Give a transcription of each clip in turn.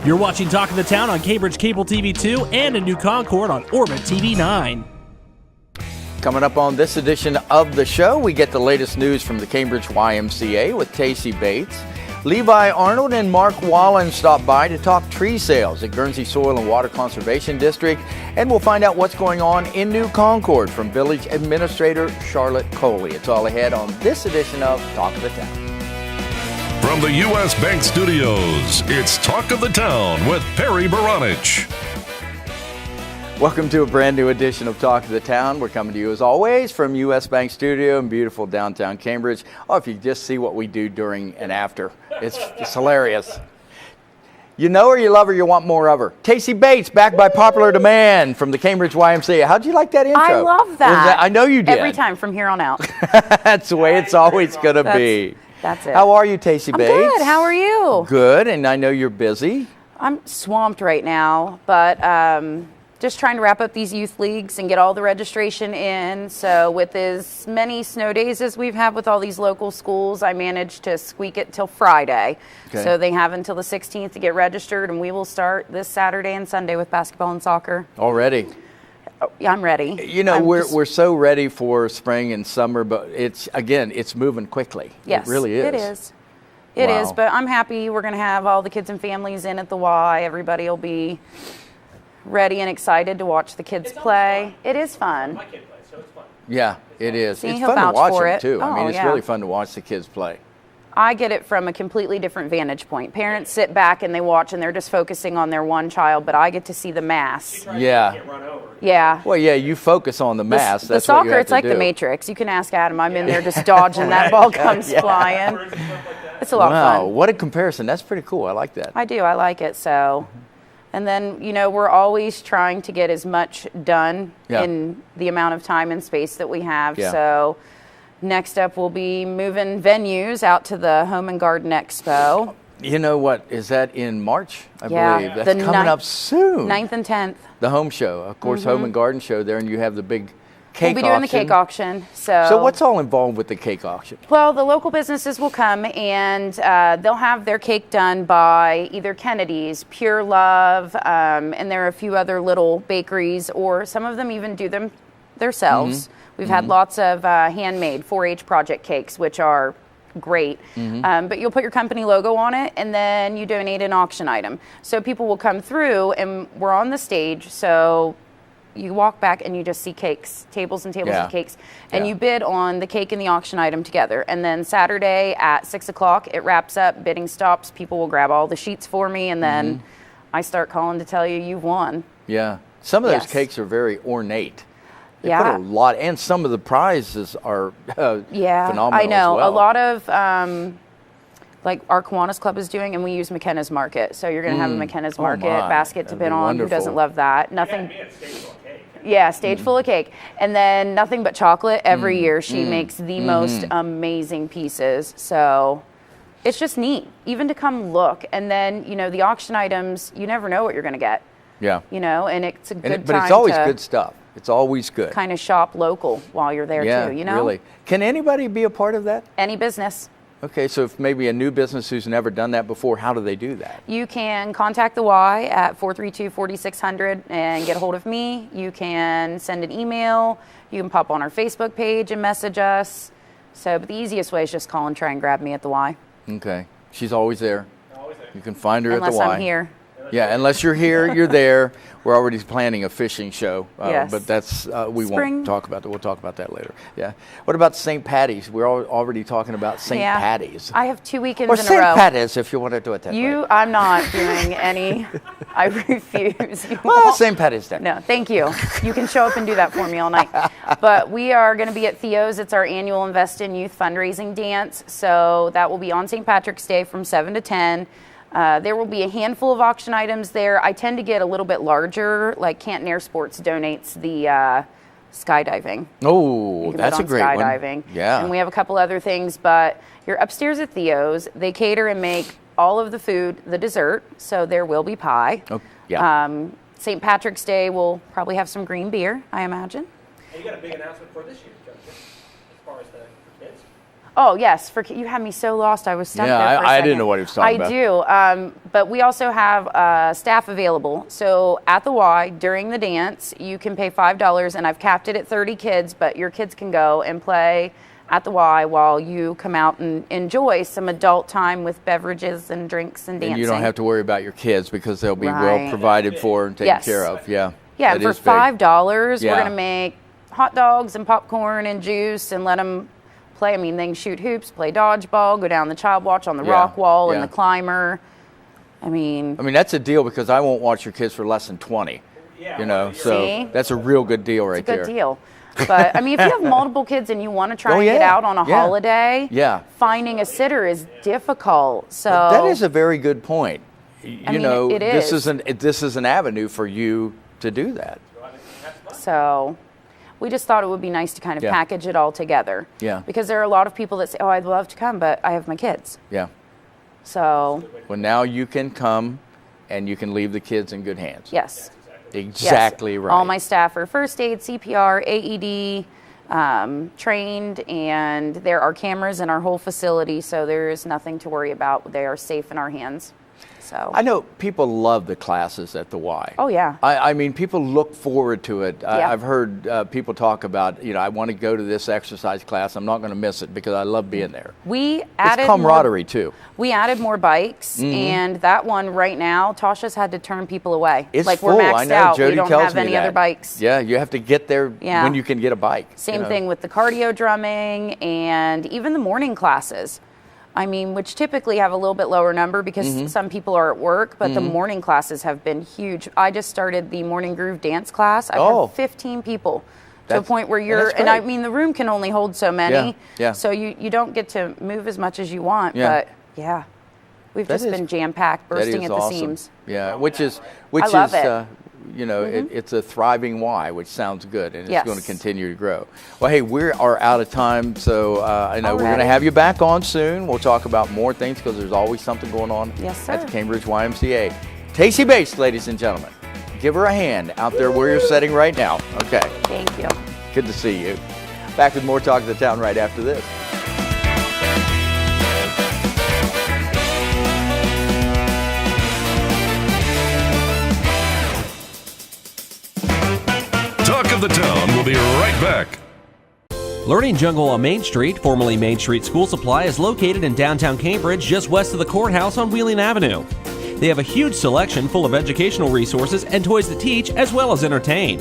You're watching Talk of the Town on Cambridge Cable TV 2 and in New Concord on Orbit TV 9. Coming up on this edition of the show, we get the latest news from the Cambridge YMCA with Tacy Bates. Levi, Arnold, and Mark Wallen stop by to talk tree sales at Guernsey Soil and Water Conservation District, and we'll find out what's going on in New Concord from Village Administrator Charlotte Colley. It's all ahead on this edition of Talk of the Town. From the U.S. Bank Studios, it's Talk of the Town with Perry Baranich. Welcome to a brand new edition of Talk of the Town. We're coming to you as always from U.S. Bank Studio in beautiful downtown Cambridge. Oh, if you just see what we do during and after, it's hilarious. You know her, you love her, you want more of her. Tacy Bates, back by popular demand from the Cambridge YMCA. How'd you like that intro? I love that. I know you did. Every time from here on out. That's the way it's always going to be. That's it. How are you, Tacy Bates? I'm good. How are you? Good, and I know you're busy. I'm swamped right now, but just trying to wrap up these youth leagues and get all the registration in. So with as many snow days as we've had with all these local schools, I managed to squeak it till Friday. Okay. So they have until the 16th to get registered, and we will start this Saturday and Sunday with basketball and soccer. Already? Oh, yeah, I'm ready. You know, we're so ready for spring and summer, but it's moving quickly. Yes, it really is. It is. It is, but I'm happy we're going to have all the kids and families in at the Y. Everybody will be ready and excited to watch the kids play. It is fun. My kid plays, so it's fun. Yeah, it is. See, it's he'll fun to vouch watch for them, it. too. I mean, Oh, it's yeah. really fun to watch the kids play. I get it from a completely different vantage point. Parents sit back and they watch and they're just focusing on their one child, but I get to see the mass. Yeah. Yeah. Well, yeah, you focus on the mass. The That's what you soccer, have it's to like do. the Matrix. You can ask Adam. I'm in there just dodging that ball comes flying. It's a lot of fun. What a comparison. That's pretty cool. I like that. I do. I like it. So, and then, you know, we're always trying to get as much done in the amount of time and space that we have. Yeah. So next up, we'll be moving venues out to the Home and Garden Expo. You know what? Is that in March, I Yeah. believe? That's coming up soon. 9th and 10th. The home show. Of course, Home and Garden show there, and you have the big cake auction. We'll be doing the cake auction. So what's all involved with the cake auction? Well, the local businesses will come and they'll have their cake done by either Kennedy's, Pure Love, and there are a few other little bakeries, or some of them even do them themselves. We've had lots of handmade 4-H project cakes, which are great. But you'll put your company logo on it, and then you donate an auction item. So people will come through, and we're on the stage, so you walk back and you just see cakes, tables and tables of cakes, and you bid on the cake and the auction item together. And then Saturday at 6 o'clock, it wraps up, bidding stops, people will grab all the sheets for me, and then I start calling to tell you you've won. Yeah. Some of those cakes are very ornate. They Yeah. put a lot, and some of the prizes are phenomenal I know. as well. A lot of, like our Kiwanis Club is doing, and we use McKenna's Market. So you're going to have a McKenna's Market my. basket to That'd bid be on. wonderful. Who doesn't love that? Nothing. Yeah, Stage full of cake. And then nothing but chocolate every year. She makes the most amazing pieces. So it's just neat, even to come look. And then, you know, the auction items, you never know what you're going to get. Yeah. You know, and it's a good time but it's always to good stuff. It's always good. kind of shop local while you're there too, you know? Really. Can anybody be a part of that? Any business. Okay, so if maybe a new business who's never done that before, how do they do that? You can contact the Y at 432-4600 and get a hold of me. You can send an email. You can pop on our Facebook page and message us. So, but the easiest way is just call and try and grab me at the Y. Okay. She's always there. You can find her at the Unless Y. I'm here. Yeah, unless you're here, you're there. We're already planning a fishing show, Yes. but that's we Spring. won't talk about that. We'll talk about that later. Yeah. What about St. Patty's? We're already talking about St. Yeah. Patty's. I have 2 weekends Or in St. a row. Patty's, if you want to do it that way. I'm not doing any. I refuse. You Well, won't. St. Patty's Day. No, thank you. You can show up and do that for me all night. But we are going to be at Theo's. It's our annual Invest in Youth fundraising dance. So that will be on St. Patrick's Day from 7 to 10. There will be a handful of auction items there. I tend to get a little bit larger, like Canton Air Sports donates the skydiving. Oh, You can that's a bid on great skydiving. one. Yeah. And we have a couple other things, but you're upstairs at Theo's. They cater and make all of the food, the dessert, so there will be pie. Oh, yeah. St. Patrick's Day will probably have some green beer, I imagine. And you got a big announcement for this year, don't you? As far as the kids? Oh, yes. You had me so lost. I was stuck there for a I second. didn't know what he was talking about. I do. But we also have staff available. So at the Y, during the dance, you can pay $5, and I've capped it at 30 kids, but your kids can go and play at the Y while you come out and enjoy some adult time with beverages and drinks and dancing. And you don't have to worry about your kids because they'll be well provided for and taken care of. Yeah. Yeah, for $5, Yeah. we're going to make hot dogs and popcorn and juice and let them play. I mean, they can shoot hoops, play dodgeball, go down the child watch on the rock wall and the climber. I mean, that's a deal because I won't watch your kids for less than 20. So that's a real good deal right there. It's a good deal. But, I mean, if you have multiple kids and you want to try and get out on a holiday, finding a sitter is difficult. So that is a very good point. It is. This is an avenue for you to do that. So we just thought it would be nice to kind of package it all together. Yeah. Because there are a lot of people that say, oh, I'd love to come, but I have my kids. Yeah. So. Well, now you can come and you can leave the kids in good hands. Yes. Exactly right. All my staff are first aid, CPR, AED trained, and there are cameras in our whole facility, so there is nothing to worry about. They are safe in our hands. So I know people love the classes at the Y. Oh, yeah. I mean, people look forward to it. I've heard people talk about, I want to go to this exercise class. I'm not going to miss it because I love being there. We added it's camaraderie, too. We added more bikes, and that one right now, Tasha's had to turn people away. It's like full. we're maxed I know. out. Jody we don't tells have me any that. other bikes. Yeah, you have to get there when you can get a bike. Same thing with the cardio drumming and even the morning classes. I mean, which typically have a little bit lower number because some people are at work, but the morning classes have been huge. I just started the Morning Groove dance class. I have 15 people to a point where and I mean, the room can only hold so many. Yeah. So you don't get to move as much as you want, but we've just been jam-packed, bursting at the seams. Yeah, which is I love it. It's a thriving Y, which sounds good, and it's going to continue to grow. Well, hey, we are out of time, so I know we're going to have you back on soon. We'll talk about more things because there's always something going on at the Cambridge YMCA. Tacy Bates, ladies and gentlemen. Give her a hand out there where you're sitting right now. Okay. Thank you. Good to see you. Back with more Talk of the Town right after this. Talk of the Town will be right back. Learning Jungle on Main Street, formerly Main Street School Supply, is located in downtown Cambridge, just west of the courthouse on Wheeling Avenue. They have a huge selection full of educational resources and toys to teach as well as entertain.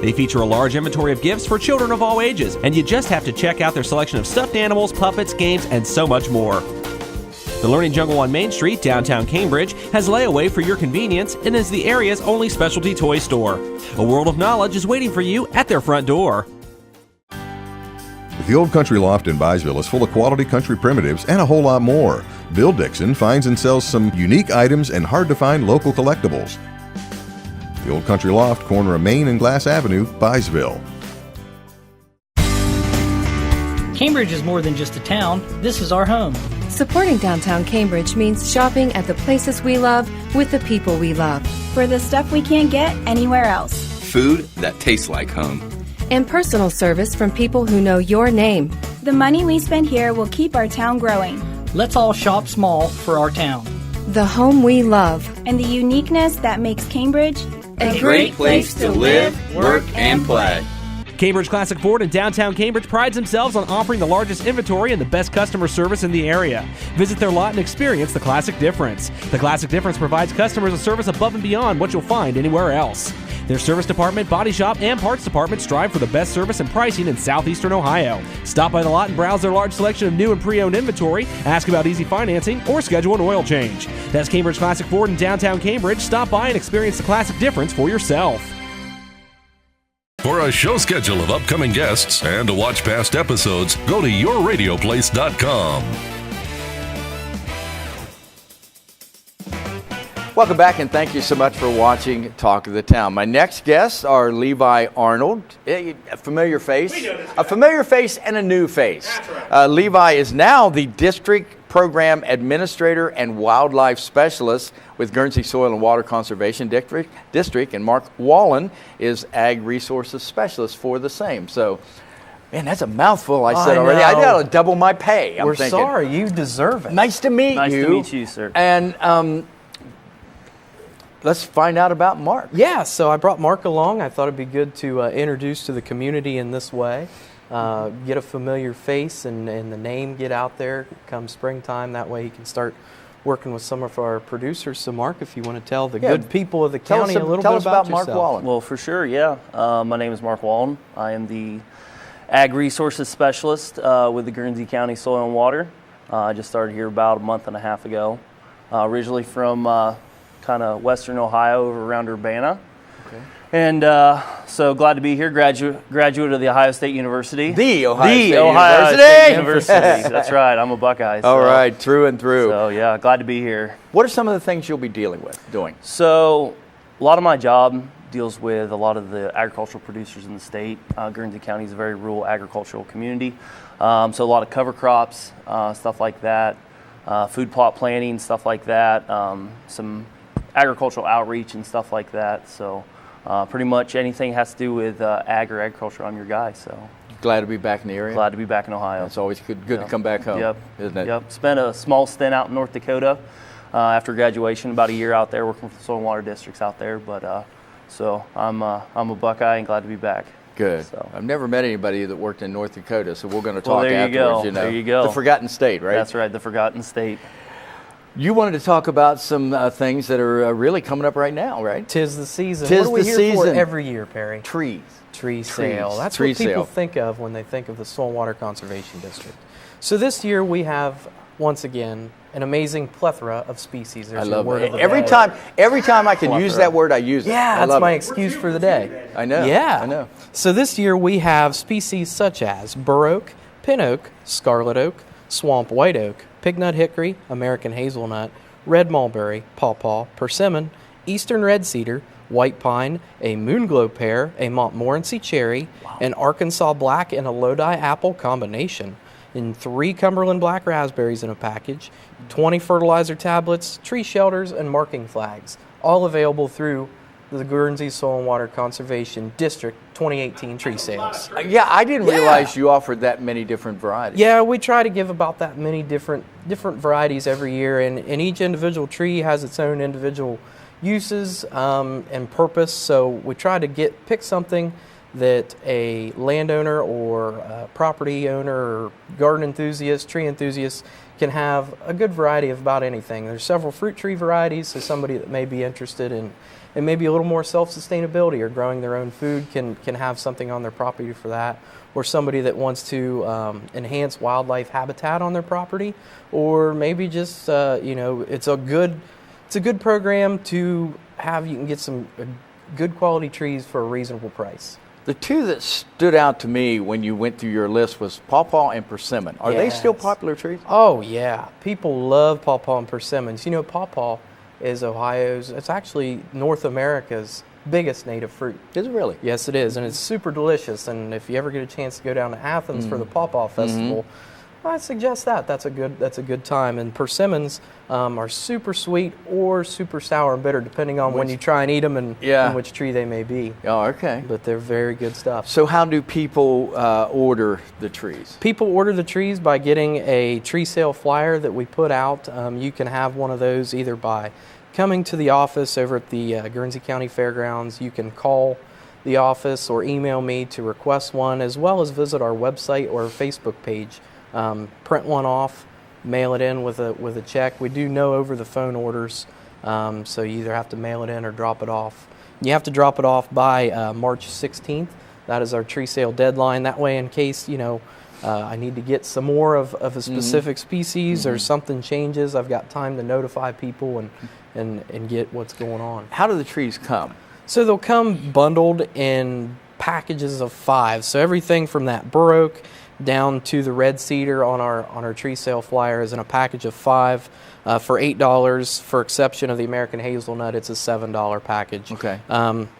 They feature a large inventory of gifts for children of all ages, and you just have to check out their selection of stuffed animals, puppets, games, and so much more. The Learning Jungle on Main Street, downtown Cambridge, has layaway for your convenience and is the area's only specialty toy store. A world of knowledge is waiting for you at their front door. The Old Country Loft in Byesville is full of quality country primitives and a whole lot more. Bill Dixon finds and sells some unique items and hard-to-find local collectibles. The Old Country Loft, corner of Main and Glass Avenue, Byesville. Cambridge is more than just a town. This is our home. Supporting downtown Cambridge means shopping at the places we love with the people we love. For the stuff we can't get anywhere else. Food that tastes like home. And personal service from people who know your name. The money we spend here will keep our town growing. Let's all shop small for our town. The home we love. And the uniqueness that makes Cambridge a great place to live, work, and play. Cambridge Classic Ford in downtown Cambridge prides themselves on offering the largest inventory and the best customer service in the area. Visit their lot and experience the Classic Difference. The Classic Difference provides customers a service above and beyond what you'll find anywhere else. Their service department, body shop, and parts department strive for the best service and pricing in southeastern Ohio. Stop by the lot and browse their large selection of new and pre-owned inventory, ask about easy financing, or schedule an oil change. That's Cambridge Classic Ford in downtown Cambridge. Stop by and experience the Classic Difference for yourself. For a show schedule of upcoming guests and to watch past episodes, go to yourradioplace.com. Welcome back, and thank you so much for watching Talk of the Town. My next guests are Levi Arnold, a familiar face, and a new face. Levi is now the District Program Administrator and Wildlife Specialist with Guernsey Soil and Water Conservation District, and Mark Wallen is Ag Resources Specialist for the same. So Man, that's a mouthful I said I already. I know. got to double my pay. I'm We're thinking. sorry. You deserve it. Nice to meet you. Nice to meet you, sir. And let's find out about Mark. Yeah, so I brought Mark along. I thought it'd be good to introduce to the community in this way. Get a familiar face and the name get out there come springtime. That way he can start working with some of our producers. So Mark, if you want to tell the good people of the county a little bit about Mark yourself. Wallen. Well, for sure, yeah. My name is Mark Wallen. I am the Ag Resources Specialist with the Guernsey County Soil and Water. I just started here about a month and a half ago. Originally from kind of western Ohio over around Urbana. Okay. And so glad to be here, graduate of the Ohio State University. The Ohio State University. That's right, I'm a Buckeye. All right, through and through. So yeah, glad to be here. What are some of the things you'll be doing? So a lot of my job deals with a lot of the agricultural producers in the state. Guernsey County is a very rural agricultural community. So a lot of cover crops, stuff like that, food plot planting, stuff like that, some agricultural outreach and stuff like that. So pretty much anything has to do with ag or agriculture, I'm your guy. So glad to be back in the area. Glad to be back in Ohio. It's always good to come back home. Yep. Isn't it? Yep. Spent a small stint out in North Dakota after graduation, about a year out there working for the soil and water districts out there. But so I'm a Buckeye and glad to be back. Good. So. I've never met anybody that worked in North Dakota, so we're going to talk there you afterwards. go. There you go. The Forgotten State, right? That's right, the Forgotten State. You wanted to talk about some things that are really coming up right now, right? Tis the season. Tis what are we the here season. For every year, Perry? Tree sale. That's tree what people sale. think of when they think of the Soil and Water Conservation District. So this year we have, once again, an amazing plethora of species. There's I your love word it. of the Every day. time I can use that word, I use it. Yeah, I that's love my it. excuse for the day. I know. Yeah. I know. So this year we have species such as bur oak, pin oak, scarlet oak, swamp white oak, pignut hickory, American hazelnut, red mulberry, pawpaw, persimmon, eastern red cedar, white pine, a moonglow pear, a Montmorency cherry, an Arkansas black, and a Lodi apple combination. In 3 Cumberland black raspberries in a package, 20 fertilizer tablets, tree shelters, and marking flags, all available through the Guernsey Soil and Water Conservation District 2018 tree sales. Yeah, I didn't realize you offered that many different varieties. Yeah, we try to give about that many different varieties every year, and each individual tree has its own individual uses and purpose. So we try to pick something that a landowner or a property owner or garden enthusiast, tree enthusiast can have a good variety of about anything. There's several fruit tree varieties, so somebody that may be interested in and maybe a little more self-sustainability or growing their own food can have something on their property for that, or somebody that wants to enhance wildlife habitat on their property, or maybe just it's a good program to have. You can get some good quality trees for a reasonable price. The two that stood out to me when you went through your list was pawpaw and persimmon. Are they still popular trees? Oh yeah, people love pawpaw and persimmons. You know, pawpaw is it's actually North America's biggest native fruit. Is it really? Yes, it is, and it's super delicious. And if you ever get a chance to go down to Athens for the Pawpaw Festival, I suggest that. That's a good time. And persimmons are super sweet or super sour and bitter, depending on when you try and eat them and which tree they may be. Oh, okay. But they're very good stuff. So how do people order the trees? People order the trees by getting a tree sale flyer that we put out. You can have one of those either by coming to the office over at the Guernsey County Fairgrounds. You can call the office or email me to request one, as well as visit our website or Facebook page. Print one off, mail it in with a check. We do no over the phone orders, so you either have to mail it in or drop it off. You have to drop it off by March 16th. That is our tree sale deadline. That way, in case I need to get some more of a specific species or something changes, I've got time to notify people and get what's going on. How do the trees come? So they'll come bundled in packages of 5. So everything from that bur oak down to the red cedar on our tree sale flyer is in a package of 5 for $8. For exception of the American hazelnut, it's a $7 package. Okay.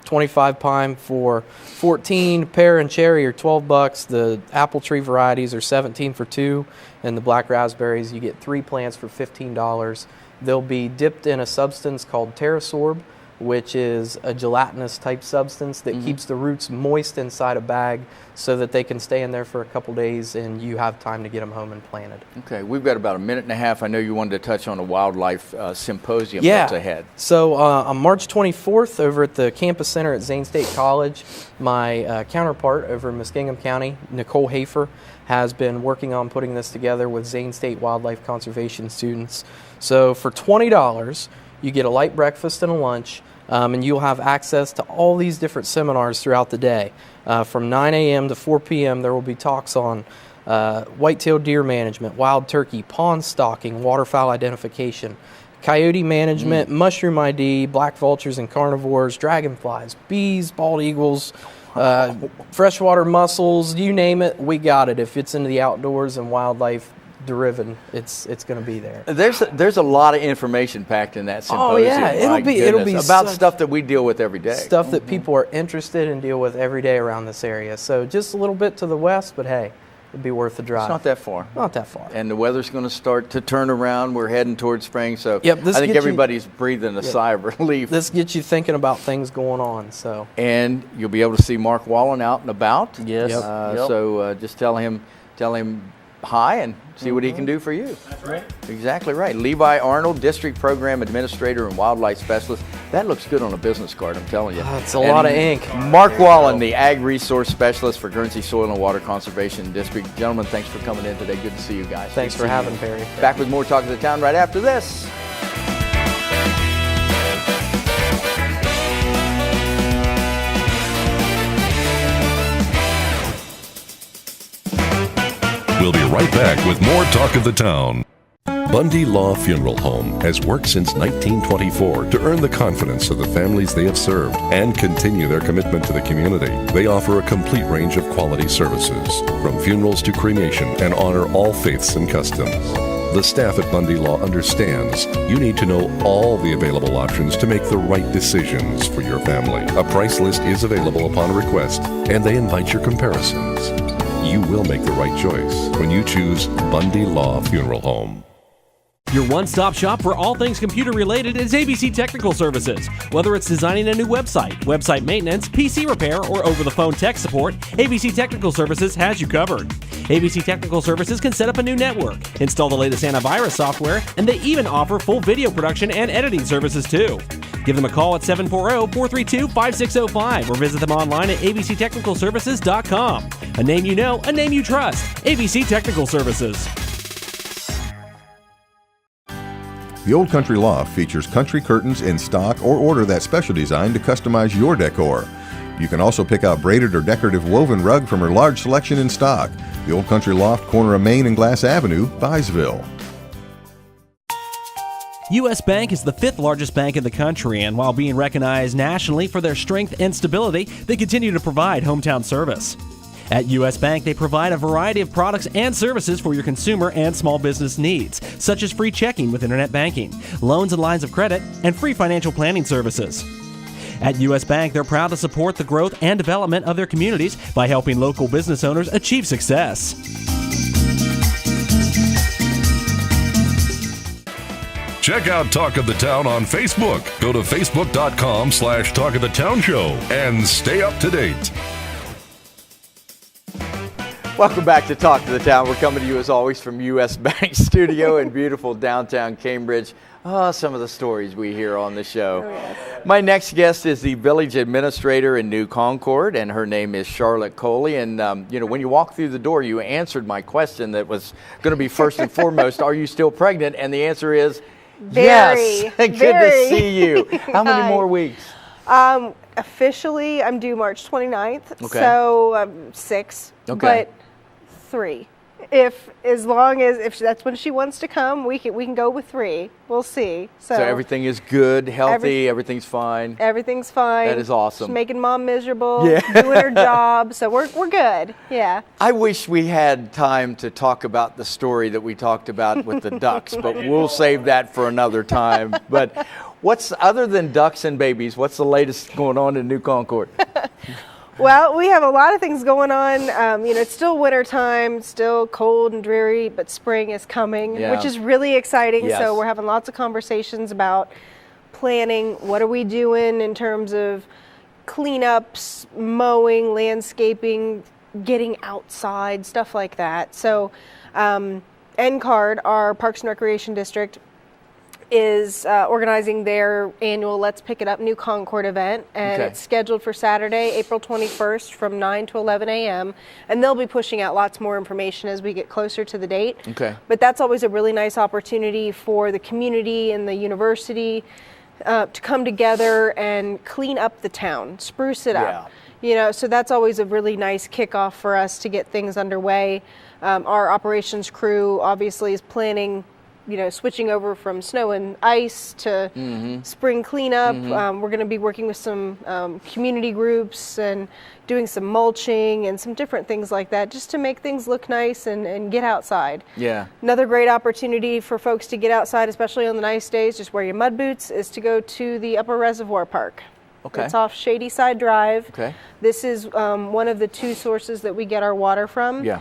25 pine for $14. Pear and cherry are $12. The apple tree varieties are $17 for 2, and the black raspberries, you get 3 plants for $15. They'll be dipped in a substance called Terrasorb. which is a gelatinous type substance that keeps the roots moist inside a bag so that they can stay in there for a couple days and you have time to get them home and planted. Okay, we've got about a minute and a half. I know you wanted to touch on a wildlife symposium that's ahead. So on March 24th over at the campus center at Zane State College, my counterpart over in Muskingum County, Nicole Hafer, has been working on putting this together with Zane State Wildlife Conservation students. So for $20, you get a light breakfast and a lunch, and you'll have access to all these different seminars throughout the day. From 9 a.m. to 4 p.m. there will be talks on white-tailed deer management, wild turkey, pond stocking, waterfowl identification, coyote management, mushroom ID, black vultures and carnivores, dragonflies, bees, bald eagles, freshwater mussels, you name it, we got it. If it's into the outdoors and wildlife driven, it's going to be there. There's a lot of information packed in that symposium. Oh yeah, it'll be about stuff that we deal with every day. Stuff that people are interested in, deal with every day around this area. So just a little bit to the west, but hey, it'd be worth the drive. It's not that far. Not that far. And the weather's going to start to turn around. We're heading towards spring, so I think everybody's breathing a sigh of relief. This gets you thinking about things going on. So. And you'll be able to see Mark Wallen out and about. Yes. So just tell him hi and see what he can do for you. That's right. Exactly right. Levi Arnold, District Program Administrator and Wildlife Specialist. That looks good on a business card, I'm telling you. It's a lot of ink. Mark Wallen, the Ag Resource Specialist for Guernsey Soil and Water Conservation District. Gentlemen, thanks for coming in today. Good to see you guys. Thanks for having Perry. Back with more Talk of the Town right after this. We'll be right back with more Talk of the Town. Bundy Law Funeral Home has worked since 1924 to earn the confidence of the families they have served and continue their commitment to the community. They offer a complete range of quality services, from funerals to cremation, and honor all faiths and customs. The staff at Bundy Law understands you need to know all the available options to make the right decisions for your family. A price list is available upon request, and they invite your comparisons. You will make the right choice when you choose Bundy Law Funeral Home. Your one-stop shop for all things computer-related is ABC Technical Services. Whether it's designing a new website, website maintenance, PC repair, or over-the-phone tech support, ABC Technical Services has you covered. ABC Technical Services can set up a new network, install the latest antivirus software, and they even offer full video production and editing services too. Give them a call at 740-432-5605 or visit them online at abctechnicalservices.com. A name you know, a name you trust. ABC Technical Services. The Old Country Loft features country curtains in stock or order that special design to customize your decor. You can also pick out braided or decorative woven rug from her large selection in stock. The Old Country Loft, corner of Main and Glass Avenue, Byesville. U.S. Bank is the 5th largest bank in the country, and while being recognized nationally for their strength and stability, they continue to provide hometown service. At U.S. Bank, they provide a variety of products and services for your consumer and small business needs, such as free checking with internet banking, loans and lines of credit, and free financial planning services. At U.S. Bank, they're proud to support the growth and development of their communities by helping local business owners achieve success. Check out Talk of the Town on Facebook. Go to facebook.com/Talk of the Town Show and stay up to date. Welcome back to Talk to the Town. We're coming to you as always from U.S. Bank Studio in beautiful downtown Cambridge. Some of the stories we hear on the show. Oh, yes. My next guest is the village administrator in New Concord, and her name is Charlotte Colley. And, when you walk through the door, you answered my question that was going to be first and foremost, are you still pregnant? And the answer is yes. Good to see you. How many more weeks? Officially, I'm due March 29th, okay. So 6, okay. But 3. If that's when she wants to come, we can go with 3. We'll see. So everything is good, healthy, everything's fine. Everything's fine. That is awesome. She's making mom miserable, doing her job, so we're good. Yeah. I wish we had time to talk about the story that we talked about with the ducks, but we'll save that for another time. But other than ducks and babies, what's the latest going on in New Concord? Well, we have a lot of things going on. It's still winter time, still cold and dreary, but spring is coming, which is really exciting. Yes. So we're having lots of conversations about planning. What are we doing in terms of cleanups, mowing, landscaping, getting outside, stuff like that. So NCARD, our Parks and Recreation District, is organizing their annual Let's Pick It Up New Concord event, and it's scheduled for Saturday, April 21st from 9 to 11 a.m. And they'll be pushing out lots more information as we get closer to the date. Okay. But that's always a really nice opportunity for the community and the university to come together and clean up the town, spruce it up. You know, so that's always a really nice kickoff for us to get things underway. Our operations crew obviously is planning, you know, switching over from snow and ice to spring cleanup. We're going to be working with some community groups and doing some mulching and some different things like that, just to make things look nice and get outside. Yeah. Another great opportunity for folks to get outside, especially on the nice days, just wear your mud boots, is to go to the Upper Reservoir Park. Okay. It's off Shady Side Drive. Okay. This is one of the two sources that we get our water from. Yeah.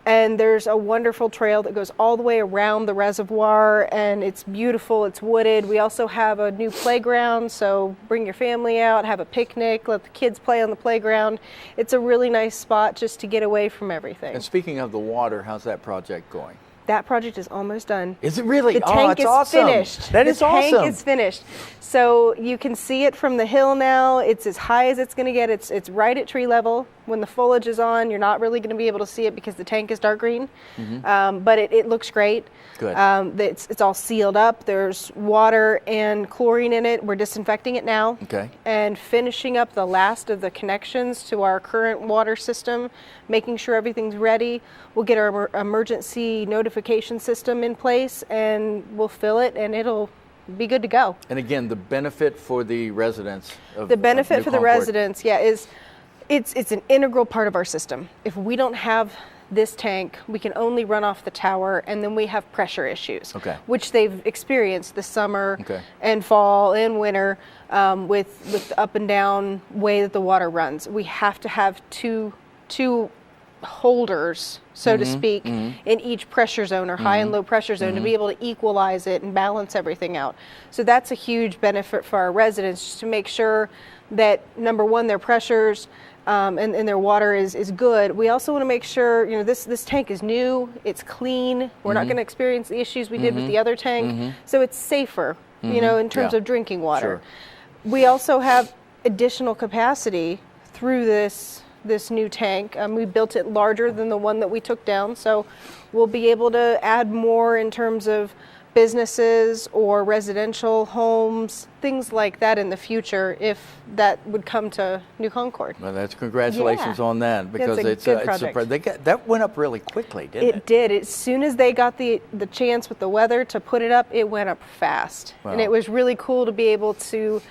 And there's a wonderful trail that goes all the way around the reservoir, and it's beautiful, it's wooded. We also have a new playground, so bring your family out, have a picnic, let the kids play on the playground. It's a really nice spot just to get away from everything. And speaking of the water, how's that project going? That project is almost done. Is it really? The tank is awesome. finished. That is awesome. The tank is finished. So you can see it from the hill now. It's as high as it's going to get. It's right at tree level. When the foliage is on, you're not really going to be able to see it because the tank is dark green. But it looks great. Good. It's all sealed up. There's water and chlorine in it. We're disinfecting it now. Okay. And finishing up the last of the connections to our current water system, making sure everything's ready. We'll get our emergency notification system in place, and we'll fill it, and it'll be good to go. And again, the benefit for the residents of the benefit for the Concord. residents, is it's an integral part of our system. If we don't have this tank, we can only run off the tower, and then we have pressure issues, which they've experienced this summer and fall and winter with the up and down way that the water runs. We have to have two holders, so to speak, in each pressure zone or high and low pressure zone to be able to equalize it and balance everything out. So that's a huge benefit for our residents, just to make sure that, number one, their pressures and their water is good. We also want to make sure, you know, this tank is new, it's clean. We're not going to experience the issues we did with the other tank. So it's safer, you know, in terms of drinking water. We also have additional capacity through this new tank. We built it larger than the one that we took down, so we'll be able to add more in terms of businesses or residential homes, things like that in the future, if that would come to New Concord. Well, that's congratulations on that, because it's a good project. That went up really quickly, didn't it? It did. As soon as they got the chance with the weather to put it up, it went up fast. Wow. And it was really cool to be able to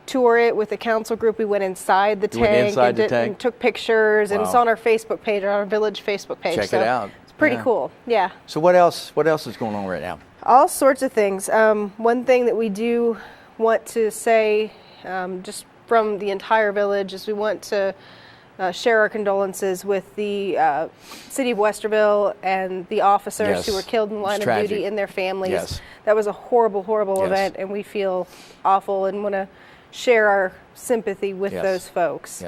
tour it with a council group. We went inside the tank and took pictures, and it's on our Facebook page, our village Facebook page. Check it out. It's pretty cool. Yeah. So what else is going on right now? All sorts of things. One thing that we do want to say, just from the entire village, is we want to share our condolences with the city of Westerville and the officers who were killed in the line of duty and their families. That was a horrible, horrible event, and we feel awful and want to share our sympathy with those folks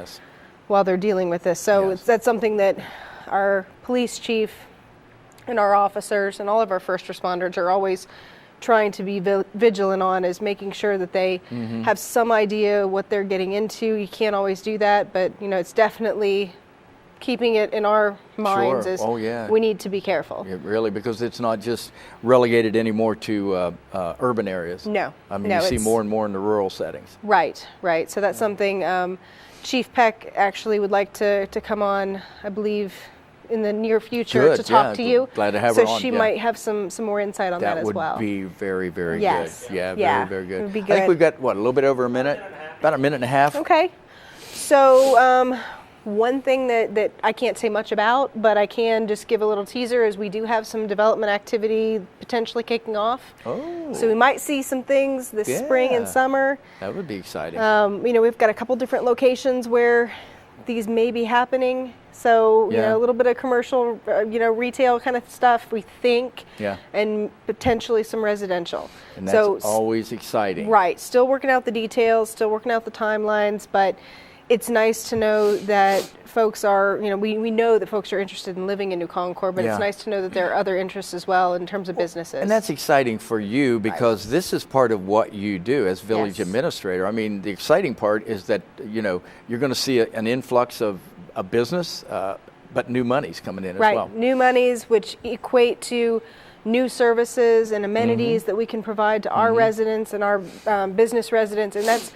while they're dealing with this. So that's something that our police chief and our officers and all of our first responders are always trying to be vigilant on, is making sure that they have some idea what they're getting into. You can't always do that, but you know, it's definitely keeping it in our minds is we need to be careful. Yeah, really, because it's not just relegated anymore to urban areas. No. I mean, you see more and more in the rural settings. Right. So that's something Chief Peck actually would like to come on, I believe, in the near future to talk to you. Glad to have her on. So she might have some more insight on that as well. That would be very, very good. Yeah, very, very good. It would be good. I think we've got, a little bit over a minute? About a minute and a half. Okay. So one thing that I can't say much about, but I can just give a little teaser, is we do have some development activity potentially kicking off. Oh. So we might see some things this spring and summer. That would be exciting. You know, we've got a couple different locations where these may be happening. So, you know, a little bit of commercial, retail kind of stuff, we think, and potentially some residential. And that's always exciting. Right. Still working out the details, still working out the timelines, but it's nice to know that folks are, we know that folks are interested in living in New Concord, but it's nice to know that there are other interests as well in terms of businesses. And that's exciting for you because this is part of what you do as village administrator. I mean, the exciting part is that, you're going to see an influx of a business, but new money's coming in as well. Right, new monies which equate to new services and amenities that we can provide to our residents and our business residents, and that's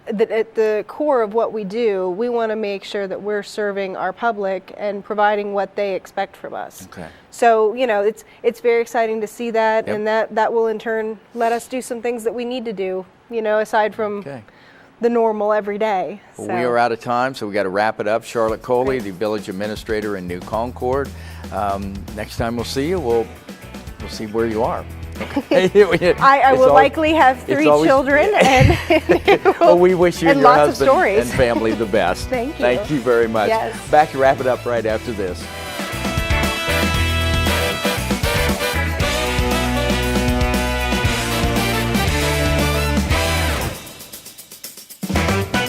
at the core of what we do. We want to make sure that we're serving our public and providing what they expect from us. Okay. So, it's very exciting to see that, and that will in turn let us do some things that we need to do, aside from the normal every day. Well, we are out of time, so we got to wrap it up. Charlotte Colley, the village administrator in New Concord. Next time we'll see you, we'll see where you are. I will likely have 3 children, and well, we wish you and your lots husband of stories. and family the best. Thank you. Thank you very much. Yes. Back to wrap it up right after this.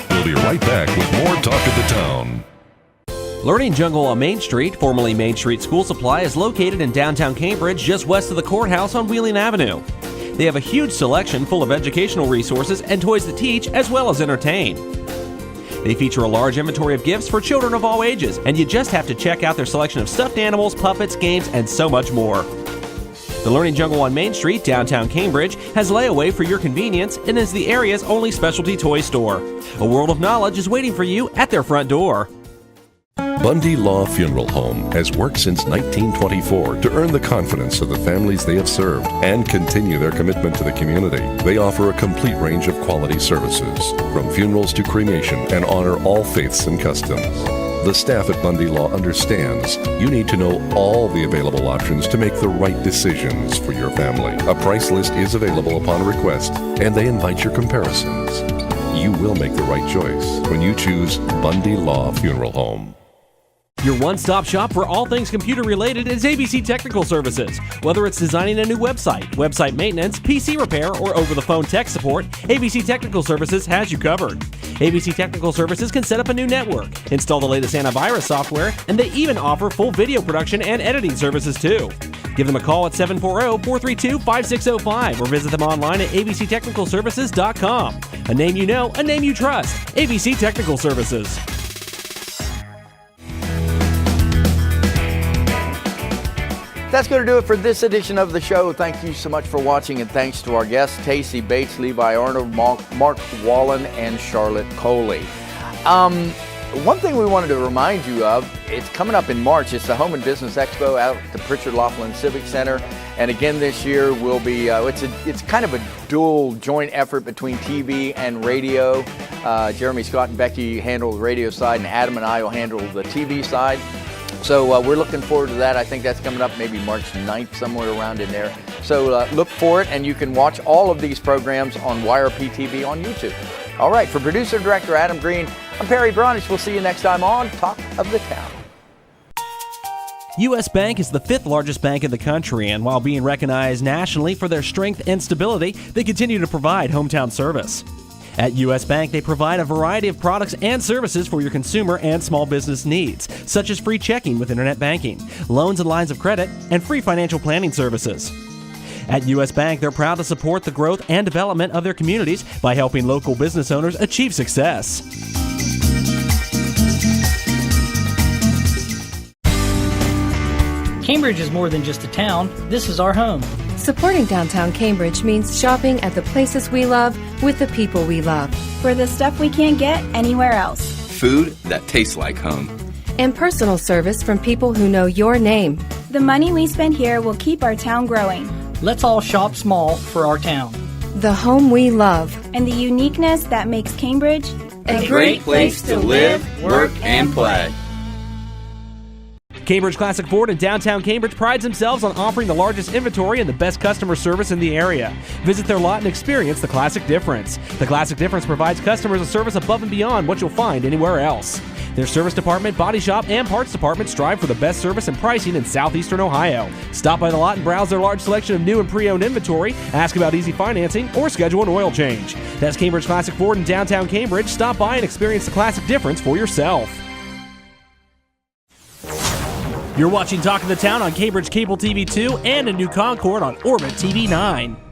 We'll be right back with more Talk of the Town. Learning Jungle on Main Street, formerly Main Street School Supply, is located in downtown Cambridge, just west of the courthouse on Wheeling Avenue. They have a huge selection full of educational resources and toys that teach as well as entertain. They feature a large inventory of gifts for children of all ages, and you just have to check out their selection of stuffed animals, puppets, games, and so much more. The Learning Jungle on Main Street, downtown Cambridge, has layaway for your convenience and is the area's only specialty toy store. A world of knowledge is waiting for you at their front door. Bundy Law Funeral Home has worked since 1924 to earn the confidence of the families they have served and continue their commitment to the community. They offer a complete range of quality services, from funerals to cremation, and honor all faiths and customs. The staff at Bundy Law understands you need to know all the available options to make the right decisions for your family. A price list is available upon request, and they invite your comparisons. You will make the right choice when you choose Bundy Law Funeral Home. Your one-stop shop for all things computer-related is ABC Technical Services. Whether it's designing a new website, website maintenance, PC repair, or over-the-phone tech support, ABC Technical Services has you covered. ABC Technical Services can set up a new network, install the latest antivirus software, and they even offer full video production and editing services too. Give them a call at 740-432-5605 or visit them online at abctechnicalservices.com. A name you know, a name you trust. ABC Technical Services. That's going to do it for this edition of the show. Thank you so much for watching, and thanks to our guests, Tacy Bates, Levi Arnold, Mark Wallen, and Charlotte Colley. One thing we wanted to remind you of, it's coming up in March. It's the Home and Business Expo out at the Pritchard Laughlin Civic Center. And again this year will be, it's kind of a dual joint effort between TV and radio. Jeremy Scott and Becky handle the radio side, and Adam and I will handle the TV side. So we're looking forward to that. I think that's coming up maybe March 9th, somewhere around in there. So look for it, and you can watch all of these programs on YRP TV on YouTube. All right, for producer director Adam Green, I'm Perry Bronish. We'll see you next time on Talk of the Town. U.S. Bank is the 5th largest bank in the country, and while being recognized nationally for their strength and stability, they continue to provide hometown service. At U.S. Bank, they provide a variety of products and services for your consumer and small business needs, such as free checking with internet banking, loans and lines of credit, and free financial planning services. At U.S. Bank, they're proud to support the growth and development of their communities by helping local business owners achieve success. Cambridge is more than just a town. This is our home. Supporting downtown Cambridge means shopping at the places we love with the people we love. For the stuff we can't get anywhere else. Food that tastes like home. And personal service from people who know your name. The money we spend here will keep our town growing. Let's all shop small for our town. The home we love. And the uniqueness that makes Cambridge a great place to live, work, and play. Cambridge Classic Ford in downtown Cambridge prides themselves on offering the largest inventory and the best customer service in the area. Visit their lot and experience the Classic Difference. The Classic Difference provides customers a service above and beyond what you'll find anywhere else. Their service department, body shop, and parts department strive for the best service and pricing in southeastern Ohio. Stop by the lot and browse their large selection of new and pre-owned inventory, ask about easy financing, or schedule an oil change. That's Cambridge Classic Ford in downtown Cambridge. Stop by and experience the classic difference for yourself. You're watching Talk of the Town on Cambridge Cable TV 2 and a new Concord on Orbit TV 9.